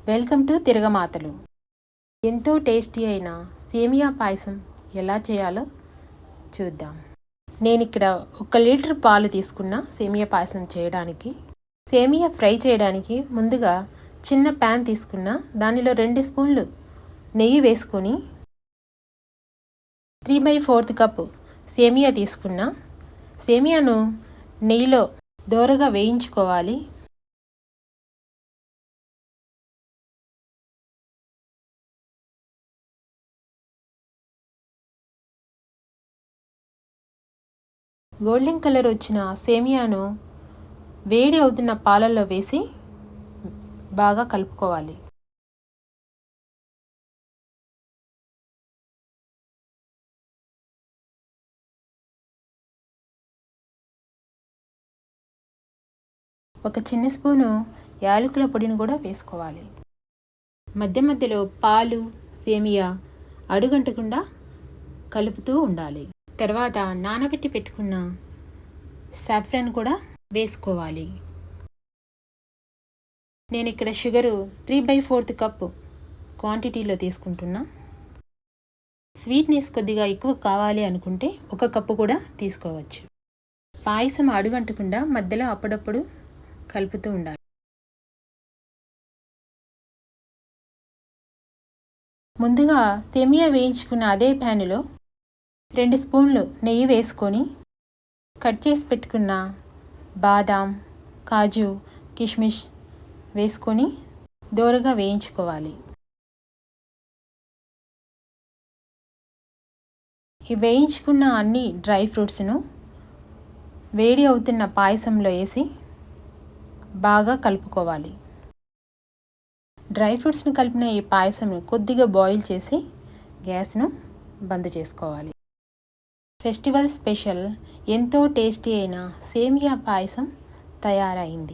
Welcome to తిరగమాతలు. ఎంతో tasty అయిన సేమియా పాయసం ఎలా చేయాలో చూద్దాం. నేను ఇక్కడ 1 లీటర్ పాలు తీసుకున్న సేమియా పాయసం చేయడానికి. సేమియా ఫ్రై చేయడానికి ముందుగా చిన్న ప్యాన్ తీసుకున్న, దానిలో 2 స్పూన్లు నెయ్యి వేసుకొని 3/4 కప్పు సేమియా తీసుకున్న. సేమియాను నెయ్యిలో దోరగా వేయించుకోవాలి. గోల్డెన్ కలర్ వచ్చిన సేమియాను వేడి అవుతున్న పాలల్లో వేసి బాగా కలుపుకోవాలి. ఒక చిన్న స్పూను యాలకుల పొడిని కూడా వేసుకోవాలి. మధ్య మధ్యలో పాలు సేమియా అడుగంటకుండా కలుపుతూ ఉండాలి. తర్వాత నానబెట్టి పెట్టుకున్న సాఫ్రాన్ కూడా వేసుకోవాలి. నేను ఇక్కడ షుగరు 3/4 కప్పు క్వాంటిటీలో తీసుకుంటున్నా. స్వీట్నెస్ కొద్దిగా ఎక్కువ కావాలి అనుకుంటే 1 కప్పు కూడా తీసుకోవచ్చు. పాయసం అడుగంటకుండా మధ్యలో అప్పుడప్పుడు కలుపుతూ ఉండాలి. ముందుగా సేమియా వేయించుకున్న అదే ప్యాన్లో 2 స్పూన్లు నెయ్యి వేసుకొని కట్ చేసి పెట్టుకున్న బాదాం, కాజు, కిస్మిస్ వేసుకొని దోరగా వేయించుకోవాలి. ఈ వేయించుకున్న అన్ని డ్రై ఫ్రూట్స్ను వేడి అవుతున్న పాయసంలో వేసి బాగా కలుపుకోవాలి. డ్రై ఫ్రూట్స్ను కలిపిన ఈ పాయసంను కొద్దిగా బాయిల్ చేసి గ్యాస్ను బంద్ చేసుకోవాలి. ఫెస్టివల్ స్పెషల్ ఎంతో టేస్టీ అయిన సేమియా పాయసం తయారైంది.